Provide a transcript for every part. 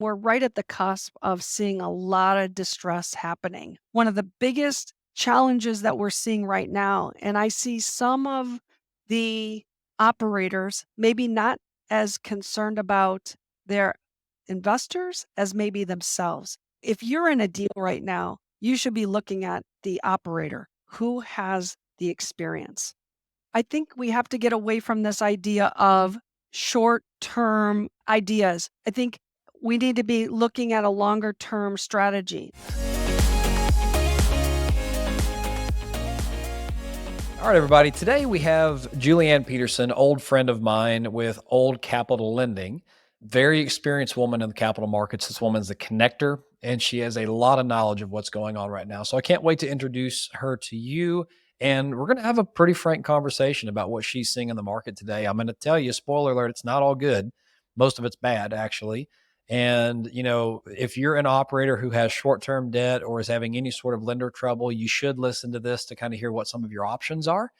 We're right at the cusp of seeing a lot of distress happening. One of the biggest challenges that we're seeing right now, and I see some of the operators maybe not as concerned about their investors as maybe themselves. If you're in a deal right now, you should be looking at the operator who has the experience. I think we have to get away from this idea of short term ideas. I think we need to be looking at a longer term strategy. All right, everybody. Today we have Julie Ann Peterson, old friend of mine with Old Capital Lending, very experienced woman in the capital markets. This woman's a connector, and she has a lot of knowledge of what's going on right now. So I can't wait to introduce her to you. And we're going to have a pretty frank conversation about what she's seeing in the market today. I'm going to tell you, spoiler alert, it's not all good. Most of it's bad, actually. And, if you're an operator who has short term debt or is having any sort of lender trouble, you should listen to this to kind of hear what some of your options are.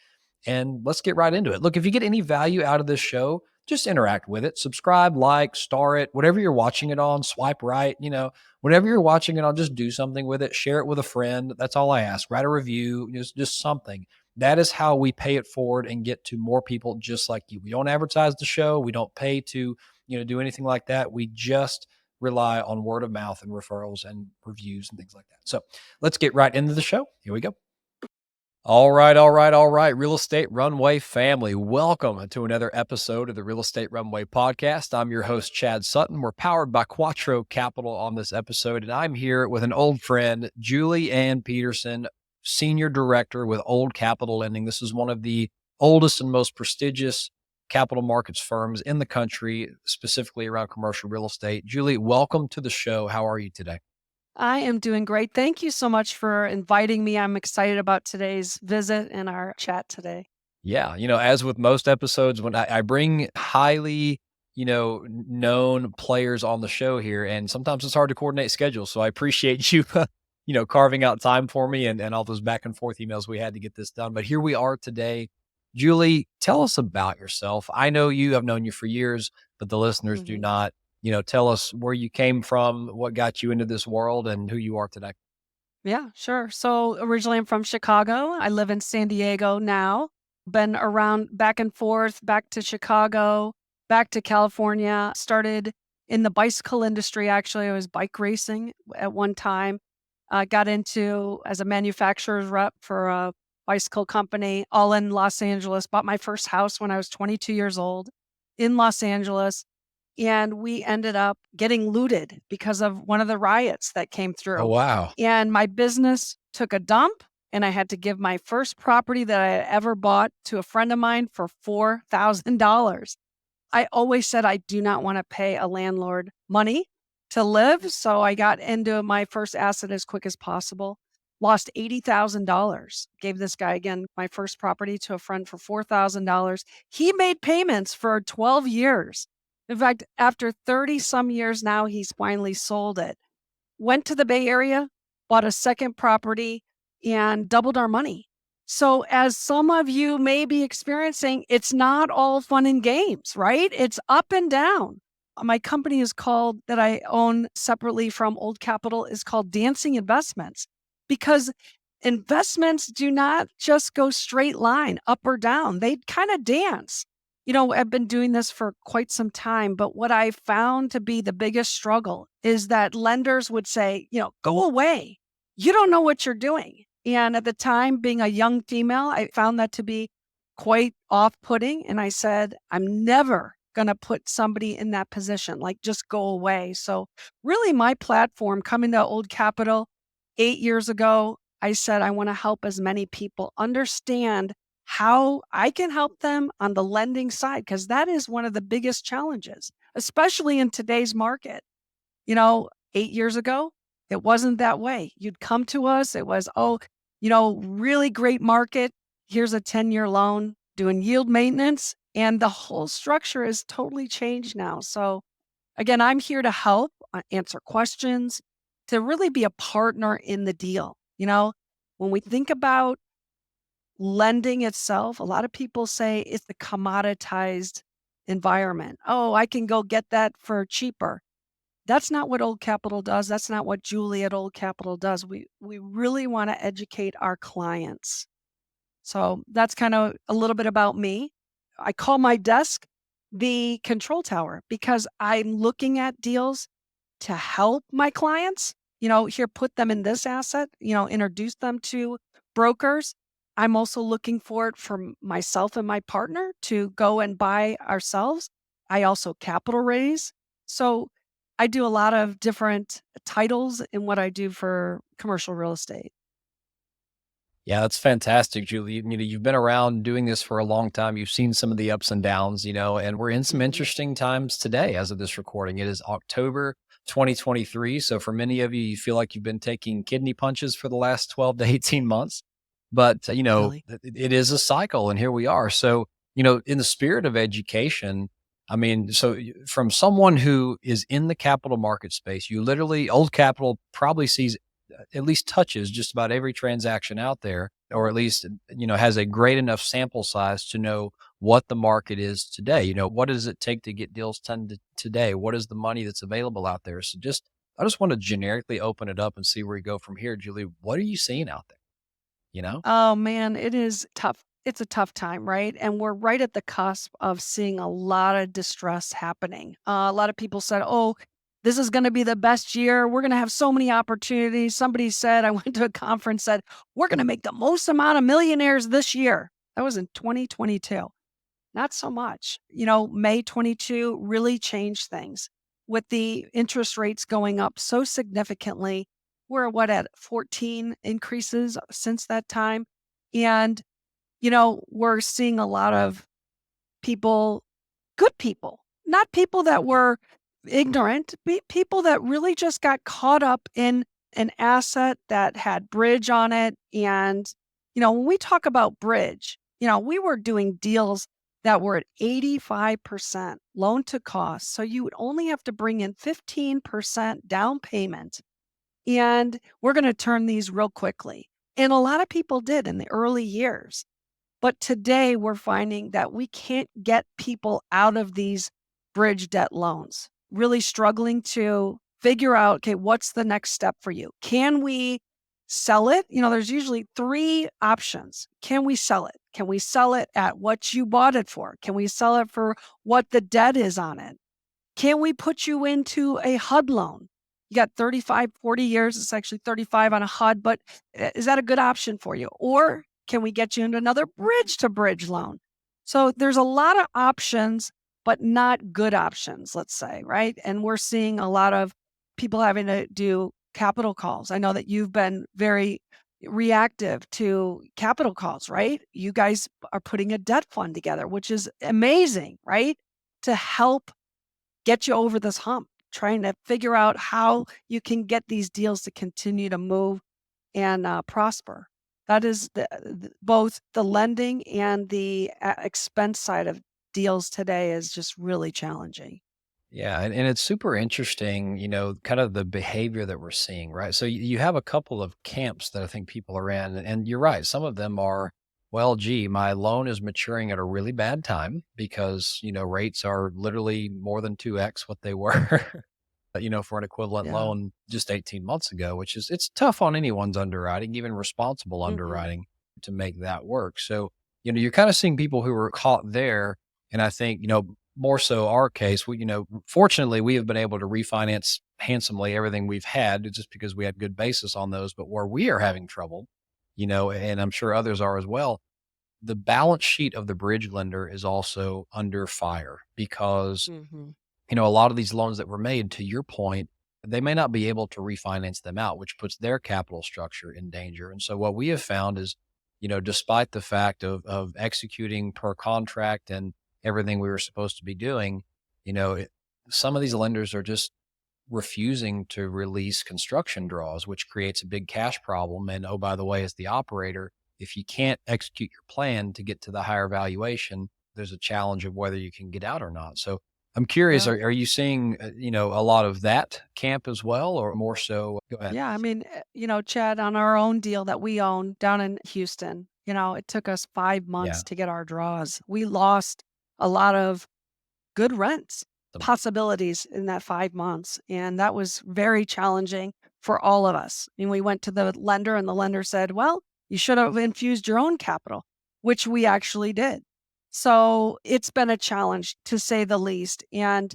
And let's get right into it. Look, if you get any value out of this show, just interact with it. Subscribe, like, star it, whatever you're watching it on, swipe right, whatever you're watching it on, just do something with it. Share it with a friend. That's all I ask. Write a review, just something. That is how we pay it forward and get to more people just like you. We don't advertise the show. We don't pay to, do anything like that. We just rely on word of mouth and referrals and reviews and things like that. So let's get right into the show. Here we go. All right, all right, all right. Real Estate Runway family, welcome to another episode of the Real Estate Runway podcast. I'm your host, Chad Sutton. We're powered by QUATTRO Capital on this episode, and I'm here with an old friend, Julie Ann Peterson, Senior Director with Old Capital Lending. This is one of the oldest and most prestigious capital markets firms in the country, specifically around commercial real estate. Julie, welcome to the show. How are you today? I am doing great. Thank you so much for inviting me. I'm excited about today's visit and our chat today. Yeah. As with most episodes, when I bring highly, known players on the show here, and sometimes it's hard to coordinate schedules. So I appreciate you, carving out time for me and all those back and forth emails we had to get this done. But here we are today. Julie, tell us about yourself. I know you, I've known you for years, but the listeners do Mhm. not. Tell us where you came from, what got you into this world, and who you are today. Yeah, sure. So originally I'm from Chicago. I live in San Diego now. Been around back and forth, back to Chicago, back to California. Started in the bicycle industry. Actually, I was bike racing at one time. Got into as a manufacturer's rep for a bicycle company, all in Los Angeles. Bought my first house when I was 22 years old in Los Angeles. And we ended up getting looted because of one of the riots that came Oh, through. wow. And my business took a dump, and I had to give my first property that I had ever bought to a friend of mine for $4,000. I always said I do not want to pay a landlord money to live, so I got into my first asset as quick as possible. Lost $80,000. Gave this guy again my first property to a friend for $4,000. He made payments for 12 years. In fact, after 30 some years now, he's finally sold it. Went to the Bay Area, bought a second property, and doubled our money. So, as some of you may be experiencing, it's not all fun and games, right? It's up and down. My company is called, that I own separately from Old Capital, is called Dancing Investments, because investments do not just go straight line up or down, they kind of dance. I've been doing this for quite some time, but what I found to be the biggest struggle is that lenders would say, go away. You don't know what you're doing. And at the time, being a young female, I found that to be quite off putting. And I said, I'm never going to put somebody in that position, like just go away. So, really, my platform coming to Old Capital 8 years ago, I said, I want to help as many people understand how I can help them on the lending side, because that is one of the biggest challenges, especially in today's market. 8 years ago, it wasn't that way. You'd come to us, it was, really great market. Here's a 10-year loan, doing yield maintenance. And the whole structure is totally changed now. So, again, I'm here to help answer questions, to really be a partner in the deal. When we think about lending itself, a lot of people say it's the commoditized environment. Oh, I can go get that for cheaper. That's not what Old Capital does. That's not what Julie at Old Capital does. We really want to educate our clients. So that's kind of a little bit about me. I call my desk the control tower because I'm looking at deals to help my clients, here, put them in this asset, introduce them to brokers. I'm also looking for it for myself and my partner to go and buy ourselves. I also capital raise. So I do a lot of different titles in what I do for commercial real estate. Yeah, that's fantastic, Julie. You've been around doing this for a long time. You've seen some of the ups and downs, and we're in some Mhm. interesting times today as of this recording. It is October 2023. So for many of you, you feel like you've been taking kidney punches for the last 12 to 18 months. But, Really? it is a cycle and here we are. So, in the spirit of education, I mean, from someone who is in the capital market space, you literally, Old Capital probably sees at least touches just about every transaction out there, or at least, has a great enough sample size to know what the market is today. What does it take to get deals done today? What is the money that's available out there? I just want to generically open it up and see where we go from here. Julie, what are you seeing out there? You know? Oh man, it is tough. It's a tough time, right? And we're right at the cusp of seeing a lot of distress happening. A lot of people said, "Oh, this is going to be the best year. We're going to have so many opportunities." Somebody said, I went to a conference, said, "We're going to make the most amount of millionaires this year." That was in 2022. Not so much. May 22 really changed things with the interest rates going up so significantly. We're what, at 14 increases since that time. And, we're seeing a lot of people, good people, not people that were ignorant, people that really just got caught up in an asset that had bridge on it. And, when we talk about bridge, we were doing deals that were at 85% loan to cost. So you would only have to bring in 15% down payment. And we're going to turn these real quickly. And a lot of people did in the early years. But today we're finding that we can't get people out of these bridge debt loans, really struggling to figure out, okay, what's the next step for you? Can we sell it? There's usually three options. Can we sell it? Can we sell it at what you bought it for? Can we sell it for what the debt is on it? Can we put you into a HUD loan? You got 35, 40 years. It's actually 35 on a HUD, but is that a good option for you? Or can we get you into another bridge to bridge loan? So there's a lot of options, but not good options, let's say, right? And we're seeing a lot of people having to do capital calls. I know that you've been very reactive to capital calls, right? You guys are putting a debt fund together, which is amazing, right? To help get you over this hump, trying to figure out how you can get these deals to continue to move and prosper. That is both the lending and the expense side of deals today is just really challenging. Yeah, and it's super interesting, kind of the behavior that we're seeing, right? So you have a couple of camps that I think people are in, and you're right. Some of them are, well, gee, my loan is maturing at a really bad time because, rates are literally more than 2x what they were, for an equivalent Yeah. loan just 18 months ago, it's tough on anyone's underwriting, even responsible Hmm. underwriting to make that work. So, you're kind of seeing people who are caught there. And I think, more so our case, fortunately, we have been able to refinance handsomely everything we've had just because we had good basis on those. But where we are having trouble, and I'm sure others are as well, the balance sheet of the bridge lender is also under fire because, Hmm. a lot of these loans that were made, to your point, they may not be able to refinance them out, which puts their capital structure in danger. And so what we have found is, despite the fact of executing per contract and everything we were supposed to be doing, some of these lenders are just refusing to release construction draws, which creates a big cash problem. And oh, by the way, as the operator, if you can't execute your plan to get to the higher valuation, there's a challenge of whether you can get out or not. So I'm curious, Yeah. are you seeing, a lot of that camp as well, or more so? Go ahead. Yeah. I mean, Chad, on our own deal that we own down in Houston, it took us 5 months Yeah. to get our draws. We lost a lot of good rents. possibilities in that 5 months, and that was very challenging for all of us. And we went to the lender, and the lender said, "Well, you should have infused your own capital," which we actually did. So, it's been a challenge, to say the least, and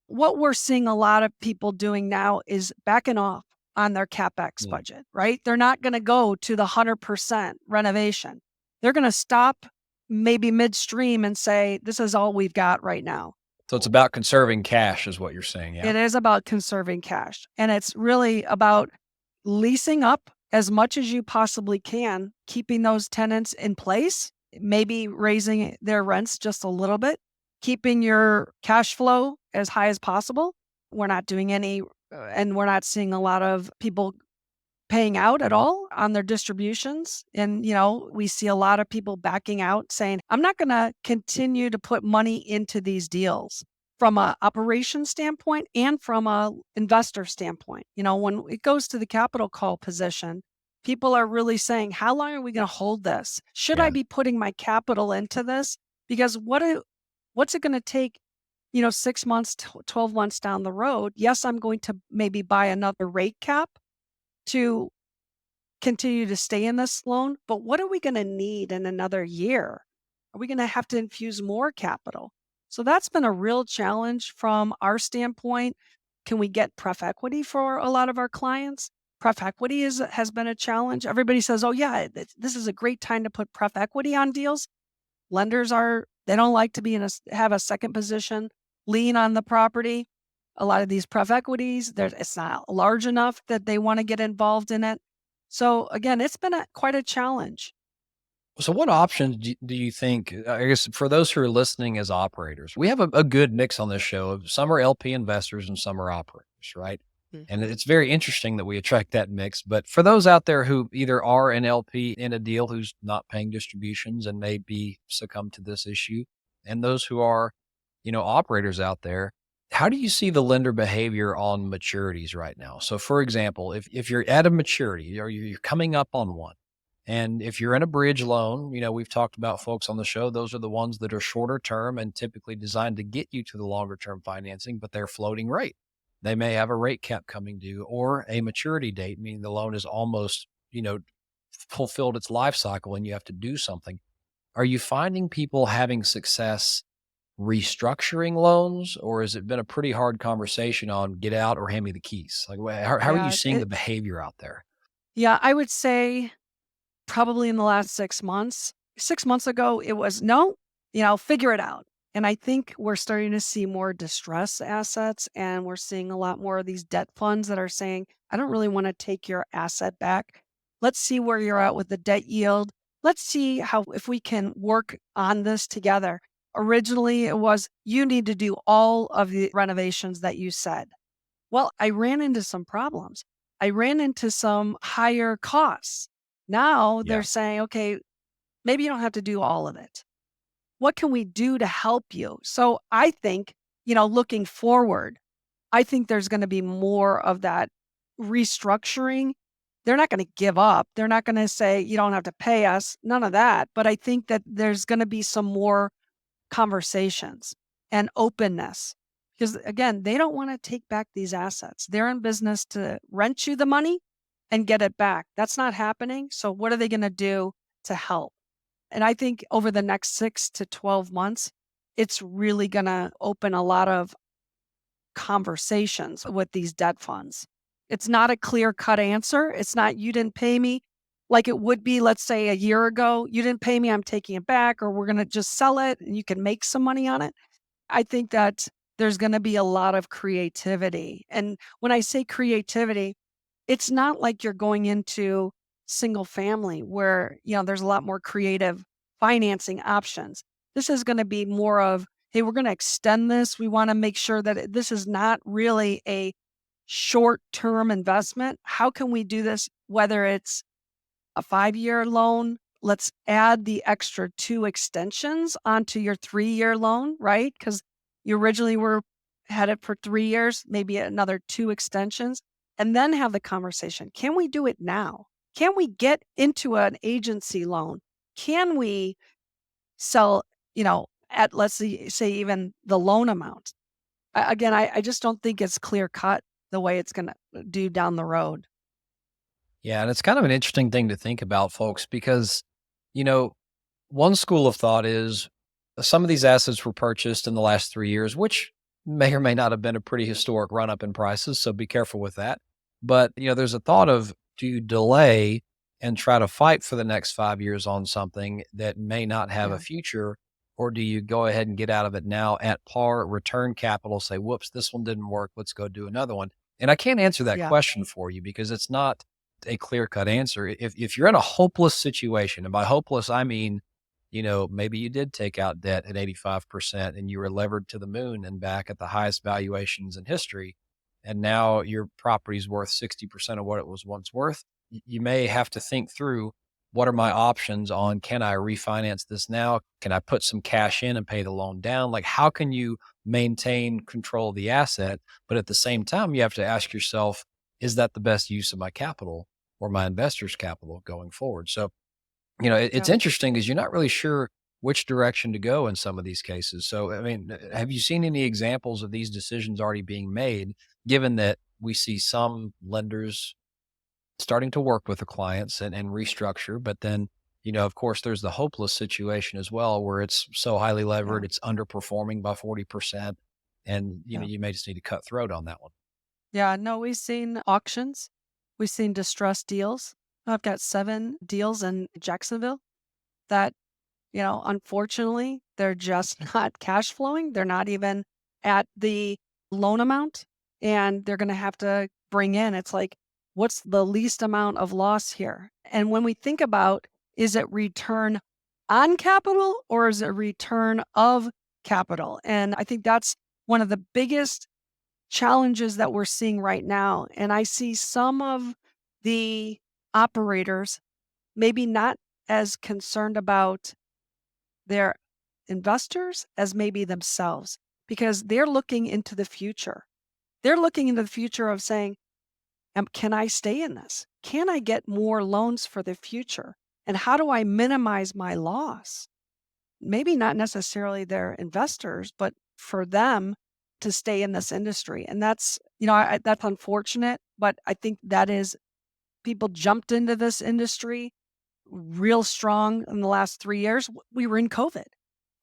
what we're seeing a lot of people doing now is backing off on their CapEx Mm. budget, right? They're not gonna go to the 100% renovation. They're gonna stop maybe midstream and say, "This is all we've got right now." So it's about conserving cash is what you're saying, yeah? It is about conserving cash, and it's really about leasing up as much as you possibly can, keeping those tenants in place, maybe raising their rents just a little bit, keeping your cash flow as high as possible. We're not doing any, and we're not seeing a lot of people paying out at all on their distributions. And, we see a lot of people backing out saying, I'm not going to continue to put money into these deals from a operation standpoint and from a investor standpoint. When it goes to the capital call position, people are really saying, how long are we going to hold this? Should I Yeah. be putting my capital into this? Because what's it going to take, 6 months, 12 months down the road? Yes, I'm going to maybe buy another rate cap to continue to stay in this loan, but what are we gonna need in another year? Are we gonna have to infuse more capital? So that's been a real challenge from our standpoint. Can we get pref equity for a lot of our clients? Pref equity has been a challenge. Everybody says, "Oh yeah, this is a great time to put pref equity on deals." They don't like to be have a second position lien on the property. A lot of these pref equities, it's not large enough that they wanna get involved in it. So, again, it's been quite a challenge. So, what options do you think? I guess for those who are listening as operators, we have a good mix on this show. Some are LP investors and some are operators, right? And Mhm. it's very interesting that we attract that mix. But for those out there who either are an LP in a deal who's not paying distributions and may be succumb to this issue, and those who are, operators out there, how do you see the lender behavior on maturities right now? So, for example, if you're at a maturity or you're coming up on one, and if you're in a bridge loan, we've talked about folks on the show, those are the ones that are shorter term and typically designed to get you to the longer term financing, but they're floating rate. They may have a rate cap coming due or a maturity date, meaning the loan is almost, fulfilled its life cycle and you have to do something. Are you finding people having success restructuring loans, or has it been a pretty hard conversation on get out or hand me the keys? Like, how are you Yeah, seeing the behavior out there? yeah, I would say probably in the last 6 months. 6 months ago, it was, "No, figure it out." And I think we're starting to see more distress assets, and we're seeing a lot more of these debt funds that are saying, "I don't really wanna take your asset back. Let's see where you're at with the debt yield. Let's see how if we can work on this together." Originally, it was, "You need to do all of the renovations that you said." Well, I ran into some problems. I ran into some higher costs. Now they're Yeah. saying, okay, maybe you don't have to do all of it. What can we do to help you? So I think, looking forward, I think there's going to be more of that restructuring. They're not going to give up. They're not going to say, you don't have to pay us, none of that. But I think that there's going to be some more conversations and openness. Because again, they don't want to take back these assets. They're in business to rent you the money and get it back. That's not happening. So, what are they going to do to help? And I think over the next 6 to 12 months, it's really going to open a lot of conversations with these debt funds. It's not a clear cut answer. It's not, you didn't pay me like it would be, let's say a year ago. You didn't pay me, I'm taking it back, or we're going to just sell it and you can make some money on it. I think that there's going to be a lot of creativity. And when I say creativity, it's not like you're going into single family where, there's a lot more creative financing options. This is going to be more of, hey, we're going to extend this. We want to make sure that this is not really a short-term investment. How can we do this, whether it's a 5-year loan? Let's add the extra 2 extensions onto your 3-year loan, right? Because you originally had it for 3 years, maybe another 2 extensions, and then have the conversation. Can we do it now? Can we get into an agency loan? Can we sell, at, let's say even the loan amount? I just don't think it's clear cut the way it's going to do down the road. Yeah, and it's kind of an interesting thing to think about, folks, because, you know, one school of thought is some of these assets were purchased in the last 3 years, which may or may not have been a pretty historic run up in prices. So be careful with that. But, there's a thought of, do you delay and try to fight for the next 5 years on something that may not have a Yeah. future? Or do you go ahead and get out of it now at par, return capital, say, whoops, this one didn't work. Let's go do another one. And I can't answer that Yeah. question for you because it's not a clear cut answer. If you're in a hopeless situation, and by hopeless, I mean, maybe you did take out debt at 85% and you were levered to the moon and back at the highest valuations in history. And now your property's worth 60% of what it was once worth. You may have to think through, what are my options on, can I refinance this now? Can I put some cash in and pay the loan down? Like, how can you maintain control of the asset? But at the same time, you have to ask yourself, is that the best use of my capital or my investors' capital going forward? So, it's Yeah. interesting because you're not really sure which direction to go in some of these cases. So, I mean, have you seen any examples of these decisions already being made, given that we see some lenders starting to work with the clients and restructure, but then, of course, there's the hopeless situation as well, where it's so highly Yeah. levered, it's underperforming by 40%. And, Yeah. you may just need to cut throat on that one. Yeah. No, we've seen auctions. We've seen distressed deals. I've got 7 deals in Jacksonville that, unfortunately, they're just not cash flowing. They're not even at the loan amount, and they're going to have to bring in. It's like, what's the least amount of loss here? And when we think about, is it return on capital or is it return of capital? And I think that's one of the biggest challenges that we're seeing right now. And I see some of the operators maybe not as concerned about their investors as maybe themselves because they're looking into the future. They're looking into the future of saying, can I stay in this? Can I get more loans for the future? And how do I minimize my loss? Maybe not necessarily their investors, but for them to stay in this industry. And that's, that's unfortunate, but I think that is people jumped into this industry real strong in the last 3 years. We were in COVID.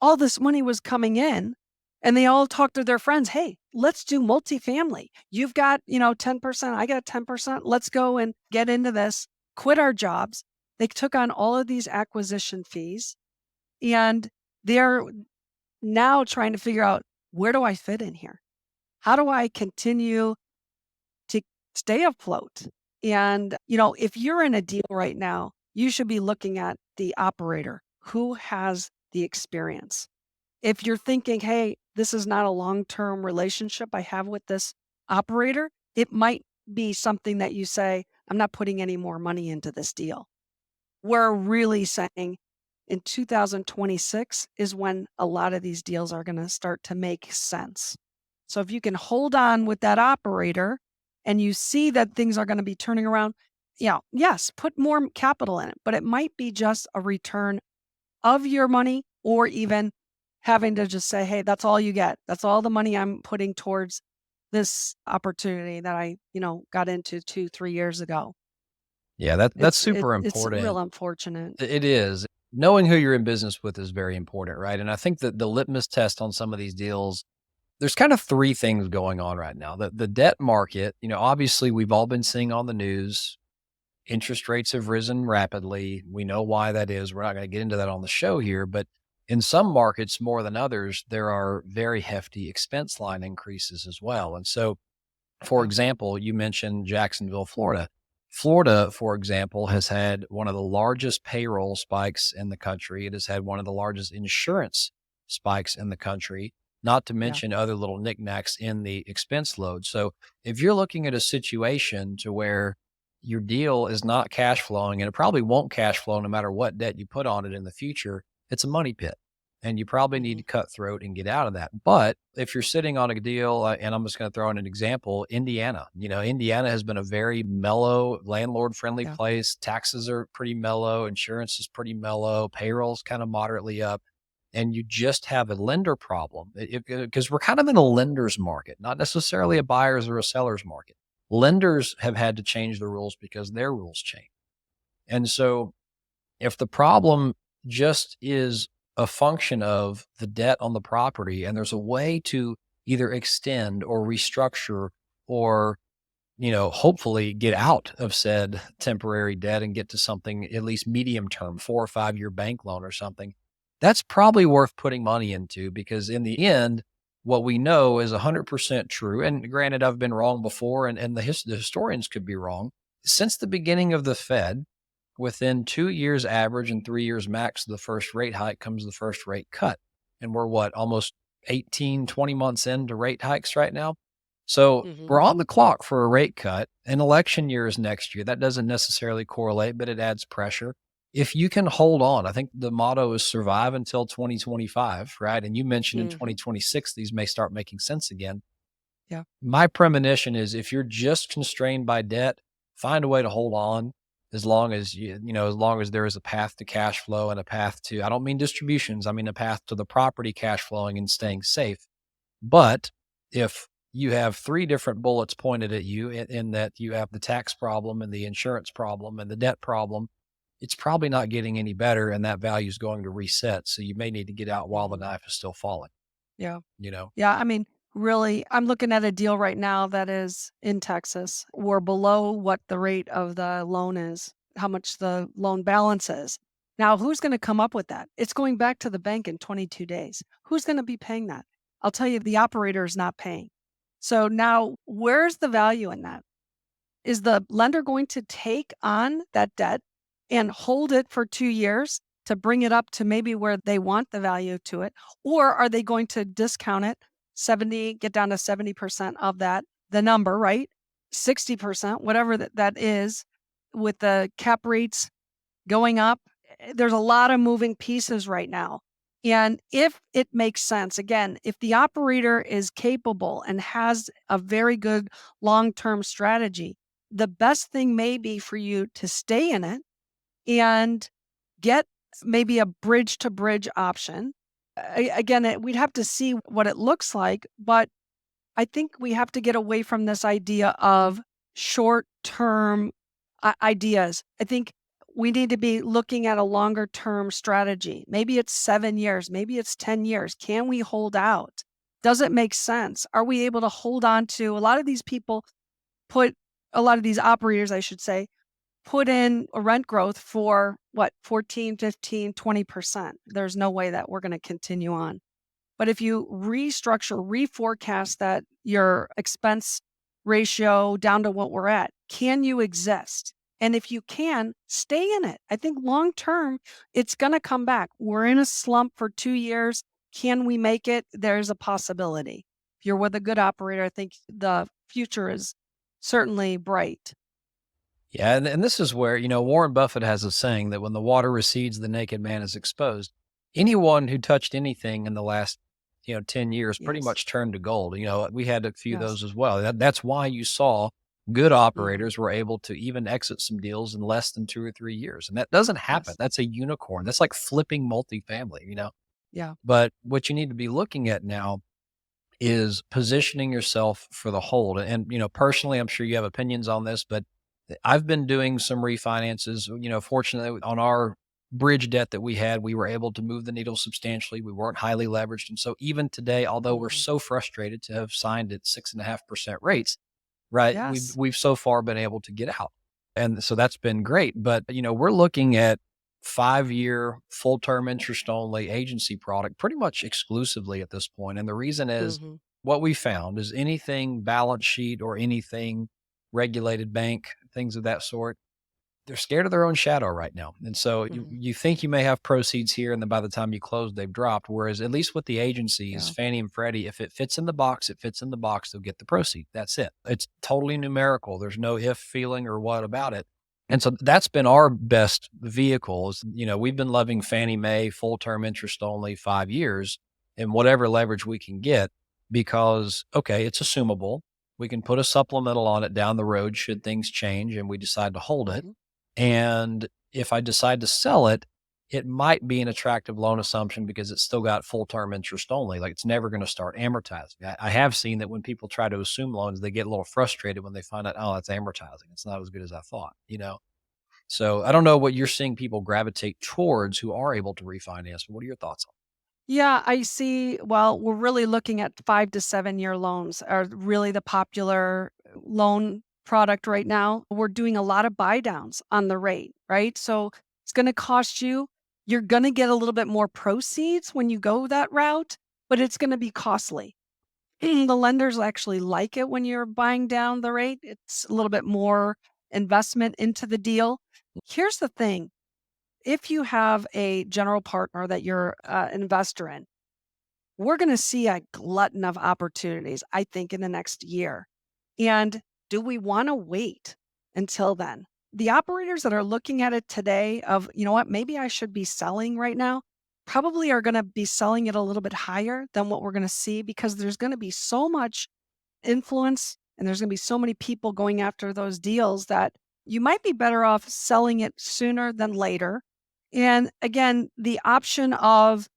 All this money was coming in and they all talked to their friends, "Hey, let's do multifamily. You've got, 10%, I got 10%. Let's go and get into this, quit our jobs." They took on all of these acquisition fees and they're now trying to figure out, where do I fit in here? How do I continue to stay afloat? And, if you're in a deal right now, you should be looking at the operator who has the experience. If you're thinking, hey, this is not a long term relationship I have with this operator, it might be something that you say, I'm not putting any more money into this deal. We're really saying in 2026 is when a lot of these deals are going to start to make sense. So if you can hold on with that operator and you see that things are going to be turning around, yes, put more capital in it, but it might be just a return of your money or even having to just say, hey, that's all you get. That's all the money I'm putting towards this opportunity that I, got into 2, 3 years ago. Yeah, that's super It's real important. unfortunate. It is. Knowing who you're in business with is very important, right? And I think that the litmus test on some of these deals, there's kind of 3 things going on right now. The debt market, obviously we've all been seeing on the news, interest rates have risen rapidly. We know why that is. We're not going to get into that on the show here, but in some markets more than others, there are very hefty expense line increases as well. And so, for Yeah. example, you mentioned Jacksonville, Florida. Florida, for example, has had one of the largest payroll spikes in the country. It has had one of the largest insurance spikes in the country, not to Yeah. mention other little knickknacks in the expense load. So if you're looking at a situation to where your deal is not cash flowing, and it probably won't cash flow no matter what debt you put on it in the future, it's a money pit. And you probably need Mhm. to cut throat and get out of that. But if you're sitting on a deal, and I'm just going to throw in an example, Indiana. Indiana has been a very mellow, landlord friendly Yeah. place. Taxes are pretty mellow. Insurance is pretty mellow. Payroll's kind of moderately up. and you just have a lender problem, because we're kind of in a lender's market, not necessarily a buyer's or a seller's market. Lenders have had to change the rules because their rules change. And so if the problem just is a function of the debt on the property and there's a way to either extend or restructure or, hopefully get out of said temporary debt and get to something at least medium term, 4 or 5 year bank loan or something, that's probably worth putting money into, because in the end, what we know is 100% true. And granted, I've been wrong before, and the historians could be wrong. Since the beginning of the Fed, within 2 years average and 3 years max of the first rate hike comes the first rate cut. And we're what, almost 18, 20 months into rate hikes right now? So Hmm. we're on the clock for a rate cut. An election year is next year. That doesn't necessarily correlate, but it adds pressure. If you can hold on, I think the motto is survive until 2025, right? And you mentioned in Hmm. 2026, these may start making sense again. Yeah. My premonition is if you're just constrained by debt, find a way to hold on as long as as long as there is a path to cash flow and a path to, I don't mean distributions, I mean a path to the property cash flowing and staying safe. But if you have three different bullets pointed at you in that you have the tax problem and the insurance problem and the debt problem, it's probably not getting any better and that value is going to reset. So you may need to get out while the Hmm. knife is still falling, Yeah. you know? Yeah, I mean, really, I'm looking at a deal right now that is in Texas. We're below what the rate of the loan is, how much the loan balance is. Now, who's going to come up with that? It's going back to the bank in 22 days. Who's going to be paying that? I'll tell you, the operator is not paying. So now, where's the value in that? Is the lender going to take on that debt and hold it for 2 years to bring it up to maybe where they want the value to it? Or are they going to discount it 70, get down to 70% of that, the number, right? 60%, whatever that is, with the cap rates going up. There's a lot of moving pieces right now. And if it makes sense, again, if the operator is capable and has a very good long term strategy, the best thing may be for you to stay in it and get maybe a bridge to bridge option. Again, we'd have to see what it looks like, but I think we have to get away from this idea of short term ideas. I think we need to be looking at a longer term strategy. Maybe it's 7 years, maybe it's 10 years. Can we hold out? Does it make sense? Are we able to hold on to a lot of these people put a lot of these operators, I should say, put in a rent growth for what, 14, 15, 20%. There's no way that we're going to continue on. But if you restructure, reforecast that your expense ratio down to what we're at, can you exist? And if you can, stay in it. I think long term, it's going to come back. We're in a slump for 2 years. Can we make it? There's a possibility. If you're with a good operator, I think the future is certainly bright. Yeah, and this is where, Warren Buffett has a saying that when the water recedes, the naked man is exposed. Anyone who touched anything in the last, 10 years pretty Yes. much turned to gold. We had a few of Yes. those as well. That's why you saw good Hmm. operators were able to even exit some deals in less than 2 or 3 years. And that doesn't happen. Yes. That's a unicorn. That's like flipping multifamily. Yeah. But what you need to be looking at now is positioning yourself for the hold. And, personally, I'm sure you have opinions on this, but I've been doing some refinances. Fortunately, on our bridge debt that we had, we were able to move the needle substantially. We weren't highly leveraged. And so even today, although we're Hmm. so frustrated to have signed at 6.5% rates, right? We've Yes. we've so far been able to get out. And so that's been great. But we're looking at 5 year full term interest only agency product pretty much exclusively at this point. And the reason is Hmm. what we found is anything balance sheet or anything regulated bank, things of that sort, they're scared of their own shadow right now. And so Hmm. you think you may have proceeds here, and then by the time you close, they've dropped. Whereas at least with the agencies, Yeah. Fannie and Freddie, if it fits in the box, it fits in the box, they'll get the proceed. That's it. It's totally numerical. There's no if feeling or what about it. And so that's been our best vehicles. We've been loving Fannie Mae full term interest only 5 years and whatever leverage we can get because, okay, it's assumable. We can put a supplemental on it down the road should things change and we decide to hold it. Hmm. And if I decide to sell it, it might be an attractive loan assumption because it's still got full term interest only. Like it's never going to start amortizing. I have seen that when people try to assume loans, they get a little frustrated when they find out, oh, it's amortizing. It's not as good as I thought, you know? So I don't know what you're seeing people gravitate towards who are able to refinance. What are your thoughts on? Yeah, I see. Well, we're really looking at 5 to 7 year loans are really the popular loan product right now. We're doing a lot of buy downs on the rate, right? So it's going to cost you, you're going to get a little bit more proceeds when you go that route, but it's going to be costly. The lenders actually like it when you're buying down the rate. It's a little bit more investment into the deal. Here's the thing, if you have a general partner that you're an investor in, we're going to see a glutton of opportunities, I think, in the next year. And do we want to wait until then? The operators that are looking at it today of, you know what, maybe I should be selling right now, probably are going to be selling it a little bit higher than what we're going to see because there's going to be so much influence and there's going to be so many people going after those deals that you might be better off selling it sooner than later. And again, the option of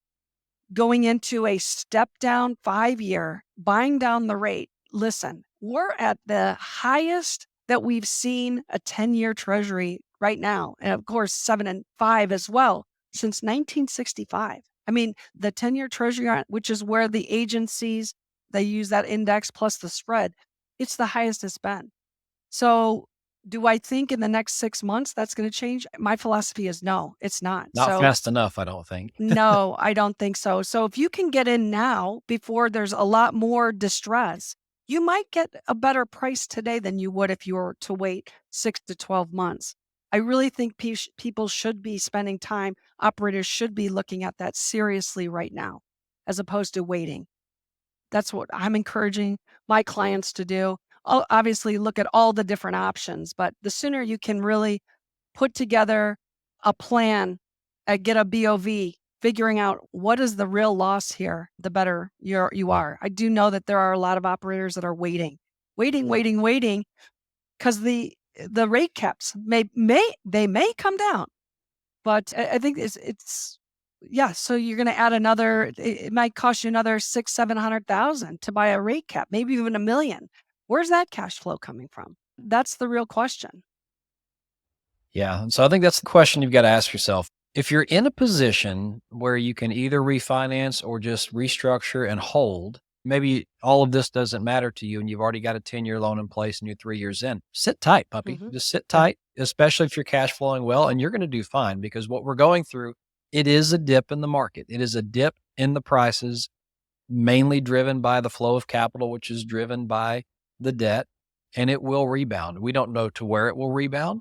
going into a step down 5 year, buying down the rate. Listen, we're at the highest that we've seen a 10-year treasury right now. And of course, 7 and 5 as well since 1965. I mean, the 10-year treasury, which is where the agencies, they use that index plus the spread, it's the highest it's been. So do I think in the next 6 months that's going to change? My philosophy is no, it's not. Not So fast enough, I don't think. no, I don't think so. So if you can get in now before there's a lot more distress, you might get a better price today than you would if you were to wait 6 to 12 months. I really think people should be spending time, operators should be looking at that seriously right now, as opposed to waiting. That's what I'm encouraging my clients to do. Obviously, look at all the different options, but the sooner you can really put together a plan, get a BOV, figuring out what is the real loss here, the better you are. I do know that there are a lot of operators that are waiting, because the rate caps may come down, but I think it's yeah. So you're going to add another. It might cost you another 600,000-700,000 to buy a rate cap, maybe even 1 million. Where's that cash flow coming from? That's the real question. Yeah. And so I think that's the question you've got to ask yourself. If you're in a position where you can either refinance or just restructure and hold, maybe all of this doesn't matter to you and you've already got a 10-year loan in place and you're 3 years in. Sit tight, puppy. Hmm. Just sit Yeah. tight, especially if you're cash flowing well, and you're going to do fine because what we're going through, it is a dip in the market. It is a dip in the prices, mainly driven by the flow of capital, which is driven by the debt, and it will rebound. We don't know to where it will rebound,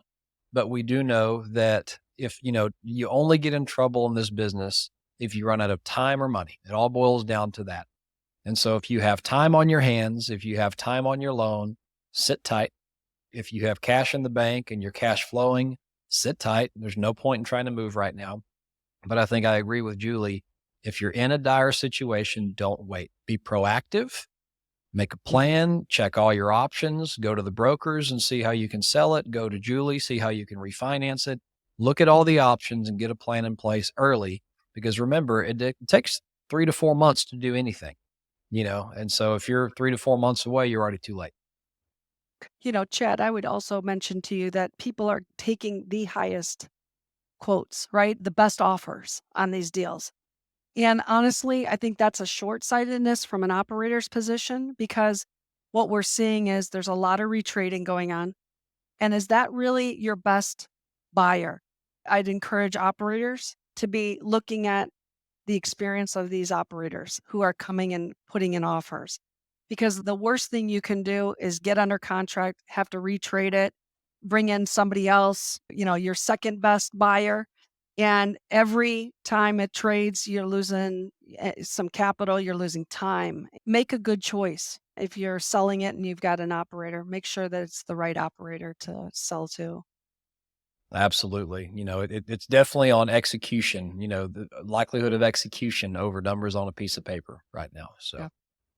but we do know that if you only get in trouble in this business if you run out of time or money. It all boils down to that. And so if you have time on your hands, if you have time on your loan, sit tight. If you have cash in the bank and you're cash flowing, sit tight. There's no point in trying to move right now. But I think I agree with Julie. If you're in a dire situation, don't wait. Be proactive, make a Mhm. plan, check all your options, go to the brokers and see how you can sell it, go to Julie, see how you can refinance it. Look at all the Mhm. options and get a plan in place early because remember, it takes 3 to 4 months to do anything, and so if you're 3 to 4 months away, you're already too late. Chad, I would also mention to you that people are taking the highest quotes, right? The best offers on these deals. And honestly, I think that's a short-sightedness from an operator's position because what we're seeing is there's a lot of retrading going on. And is that really your best buyer? I'd encourage operators to be looking at the experience of these operators who are coming and putting in offers. Because the worst thing you can do is get under contract, have to retrade it, bring in somebody else, your second best buyer. And every time it trades, you're losing some capital, you're losing time. Make a good choice. If you're selling it and you've got an operator, make sure that it's the right operator to sell to. Absolutely. It's definitely on execution, the likelihood of execution over numbers on a piece of paper right now. So Yeah.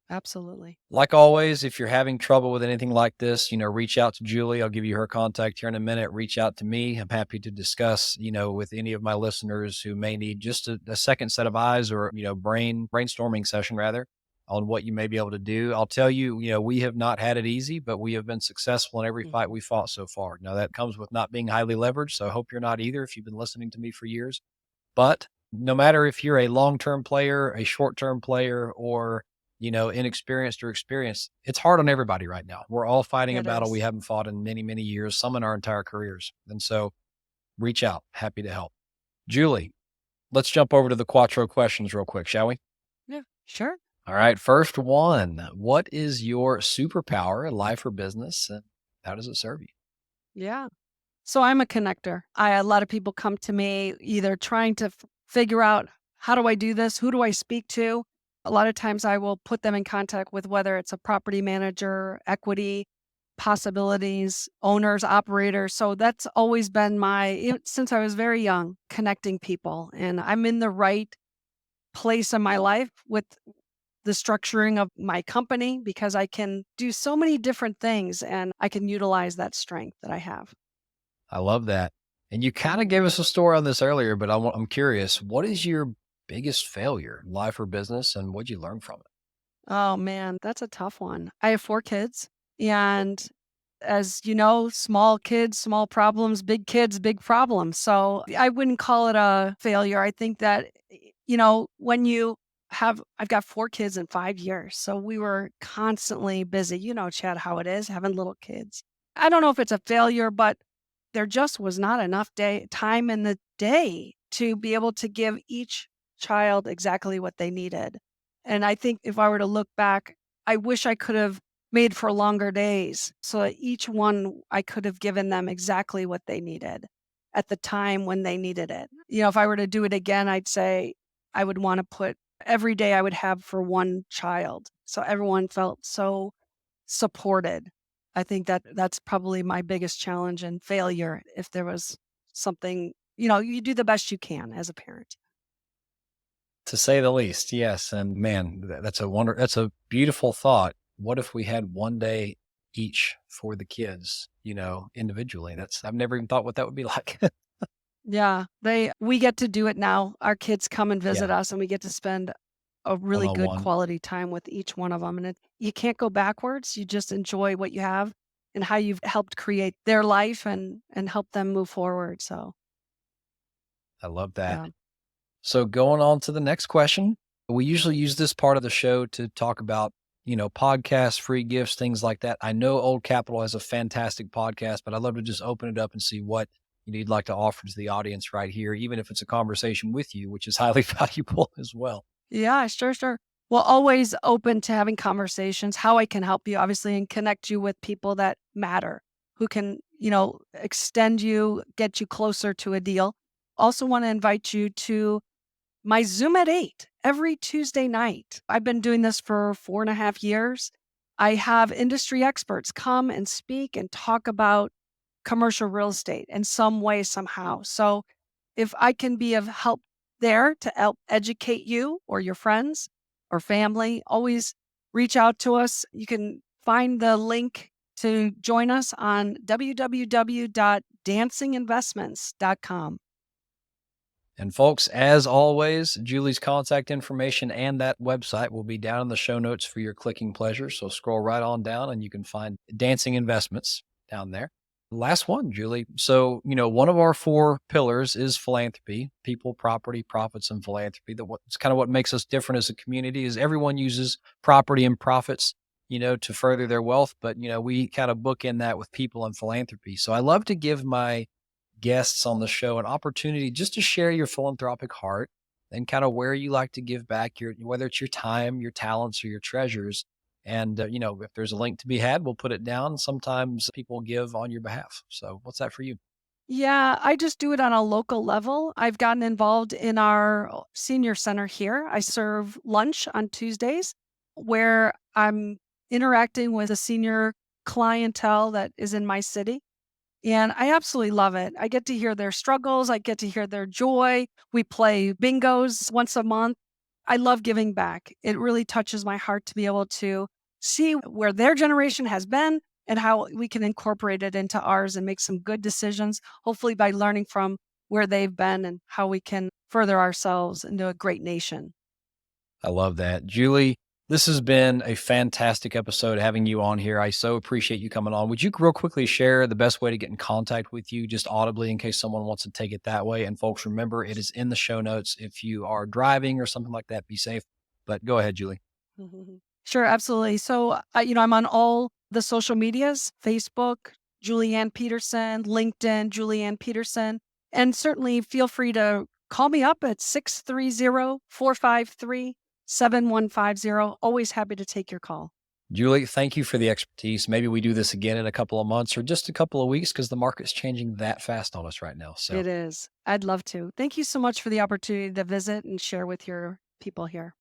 Absolutely. Like always, if you're having trouble with anything like this, reach out to Julie. I'll give you her contact here in a minute. Reach out to me. I'm happy to discuss, with any of my listeners who may need just a second set of eyes or, brainstorming session rather on what you may be able to do. I'll tell you, we have not had it easy, but we have been successful in every fight Mhm. we fought so far. Now that comes with not being highly leveraged. So I hope you're not either if you've been listening to me for years. But no matter if you're a long-term player, a short-term player, or, inexperienced or experienced, it's hard on everybody right now. We're all fighting a It battle we is. haven't fought in many, many years, some in our entire careers. And so reach out. Happy to help. Julie, let's jump over to the Quattro questions real quick, shall we? Yeah, sure. All right. First one. What is your superpower in life or business? And how does it serve you? Yeah. So I'm a connector. A lot of people come to me either trying to figure out how do I do this? Who do I speak to? A lot of times I will put them in contact with whether it's a property manager, equity, possibilities, owners, operators. So that's always been since I was very young, connecting people. And I'm in the right place in my life with the structuring of my company because I can do so many different things and I can utilize that strength that I have. I love that. And you kind of Mhm. gave us a story on this earlier, but I'm curious, what is your biggest failure, in life or business, and what'd you learn from it? Oh man, that's a tough one. I have 4 kids, and as you know, small kids, small problems, big kids, big problems. So I wouldn't call it a failure. I think that, when I've got 4 kids in 5 years. So we were constantly busy. You know, Chad, how it is having little kids. I don't know if it's a failure, but there just was not enough time in the day to be able to give each child exactly what they needed. And I think if I were to look back, I wish I could have made for longer days so that each one I could have given them exactly what they needed at the time when they needed it. If I were to do it again, I'd say I would want to put every day I would have for one child. So everyone felt so supported. I think that that's probably my biggest challenge and failure if there was something, you do the best you can as a parent. To say the least, yes. And man, that's a beautiful thought. What if we had one day each for the kids, individually? I've never even thought what that would be like. Yeah, we get to do it now. Our kids come and visit Yeah. us and we get to spend a One really on good one. quality time with each one of them. And you can't go backwards. You just enjoy what you have and how you've helped create their life and help them move forward. So, I love that. yeah. So going on to the next question, we usually use this part of the show to talk about, podcasts, free gifts, things like that. I know Old Capital has a fantastic podcast, but I'd love to just open it up and see what you'd like to offer to the audience right here, even if it's a conversation with you, which is highly valuable as well. Yeah, sure, sure. Well, always open to having conversations, how I can help you, obviously, and connect you with people that matter, who can, extend you, get you closer to a deal. Also, want to invite you to my Zoom at 8 every Tuesday night. I've been doing this for 4.5 years. I have industry experts come and speak and talk about commercial real estate in some way, somehow. So if I can be of help there to help educate you or your friends or family, always reach out to us. You can find the link to join us on www.dancinginvestments.com. And folks, as always, Julie's contact information and that website will be down in the show notes for your clicking pleasure. So scroll right on down and you can find Dancing Investments down there. Last one, Julie. So, one of our 4 pillars is philanthropy, people, property, profits, and philanthropy. It's kind of what makes us different as a community is everyone uses property and profits, to further their wealth. But, we kind of bookend that with people and philanthropy. So I love to give my guests on the show an opportunity just to share your philanthropic heart and kind of where you like to give back whether it's your time, your talents, or your treasures. And, if there's a link to be had, we'll put it down. Sometimes people give on your behalf. So what's that for you? Yeah, I just do it on a local level. I've gotten involved in our senior center here. I serve lunch on Tuesdays where I'm interacting with a senior clientele that is in my city. And I absolutely love it. I get to hear their struggles, I get to hear their joy. We play bingos once a month. I love giving back. It really touches my heart to be able to see where their generation has been and how we can incorporate it into ours and make some good decisions, hopefully by learning from where they've been and how we can further ourselves into a great nation. I love that. Julie, this has been a fantastic episode having you on here. I so appreciate you coming on. Would you real quickly share the best way to get in contact with you, just audibly, in case someone wants to take it that way? And folks, remember, it is in the show notes. If you are driving or something like that, be safe. But go ahead, Julie. Mhm. Sure, absolutely. So, I'm on all the social medias: Facebook, Julie Ann Peterson; LinkedIn, Julie Ann Peterson. And certainly feel free to call me up at 630-453-7150. Always happy to take your call. Julie, thank you for the expertise. Maybe we do this again in a couple of months or just a couple of weeks because the market's changing that fast on us right now. So It is. I'd love to. Thank you so much for the opportunity to visit and share with your people here.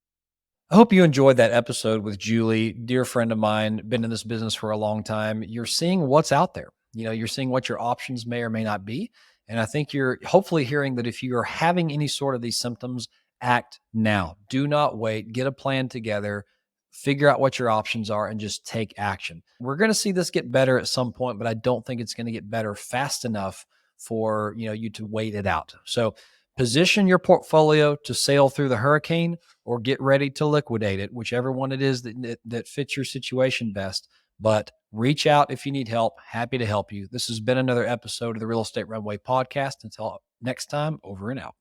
I hope you enjoyed that episode with Julie, dear friend of mine, been in this business for a long time. You're seeing what's out there. You're seeing what your options may or may not be. And I think you're hopefully hearing that if you are having any sort of these symptoms, act now. Do not wait. Get a plan together, figure out what your options are, and just take action. We're going to see this get better at some point, but I don't think it's going to get better fast enough for you to wait it out. So position your portfolio to sail through the hurricane or get ready to liquidate it, whichever one it is that fits your situation best. But reach out if you need help. Happy to help you. This has been another episode of the Real Estate Runway podcast. Until next time, over and out.